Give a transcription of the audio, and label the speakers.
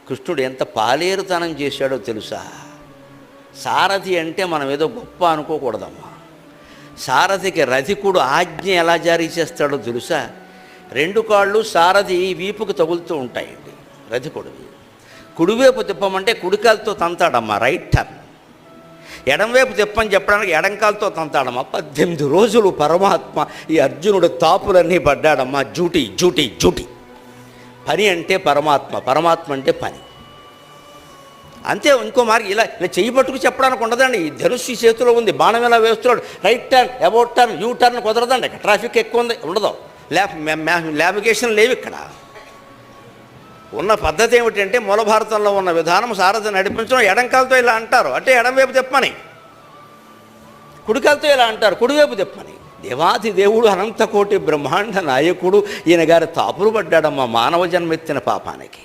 Speaker 1: కృష్ణుడు ఎంత పాలేరుతనం చేశాడో తెలుసా? సారథి అంటే మనం ఏదో గొప్ప అనుకోకూడదమ్మా. సారథికి రథికుడు ఆజ్ఞ ఎలా జారీ చేస్తాడో తెలుసా? 2 కాళ్ళు సారథి వీపుకు తగులుతూ ఉంటాయండి. రథికుడివి కుడివైపు తిప్పమంటే కుడికాలతో తంతాడమ్మా, రైట్ టర్న్. ఎడంవైపు తిప్పని చెప్పడానికి ఎడంకాలతో తంతాడమ్మా. 18 రోజులు పరమాత్మ ఈ అర్జునుడు తాపులన్నీ పడ్డాడమ్మా. Duty duty duty. పని అంటే పరమాత్మ, పరమాత్మ అంటే పని. అంతే. ఇంకో మార్గం ఇలా ఇలా చెయ్యి పట్టుకు చెప్పడానికి ఉండదండి. ఈ ధనుస్సు చేతిలో ఉంది, బాణం ఎలా వేస్తున్నాడు, right turn, about turn, you turn కుదరదండి. ఇక్కడ ట్రాఫిక్ ఎక్కువ ఉంది, ఉండదు. ల్యాబిగేషన్ లేవు ఇక్కడ. ఉన్న పద్ధతి ఏమిటంటే మూల భారతంలో ఉన్న విధానం సారథి నడిపించడం. ఎడంకాలతో ఇలా అంటారు అంటే ఎడంవైపు తిప్పని, కుడికాలతో ఇలా అంటారు కుడివైపు తిప్పని. దేవాది దేవుడు అనంతకోటి బ్రహ్మాండ నాయకుడు ఈయన గారి తాపులు పడ్డాడమ్మా మానవ జన్మెత్తిన పాపానికి.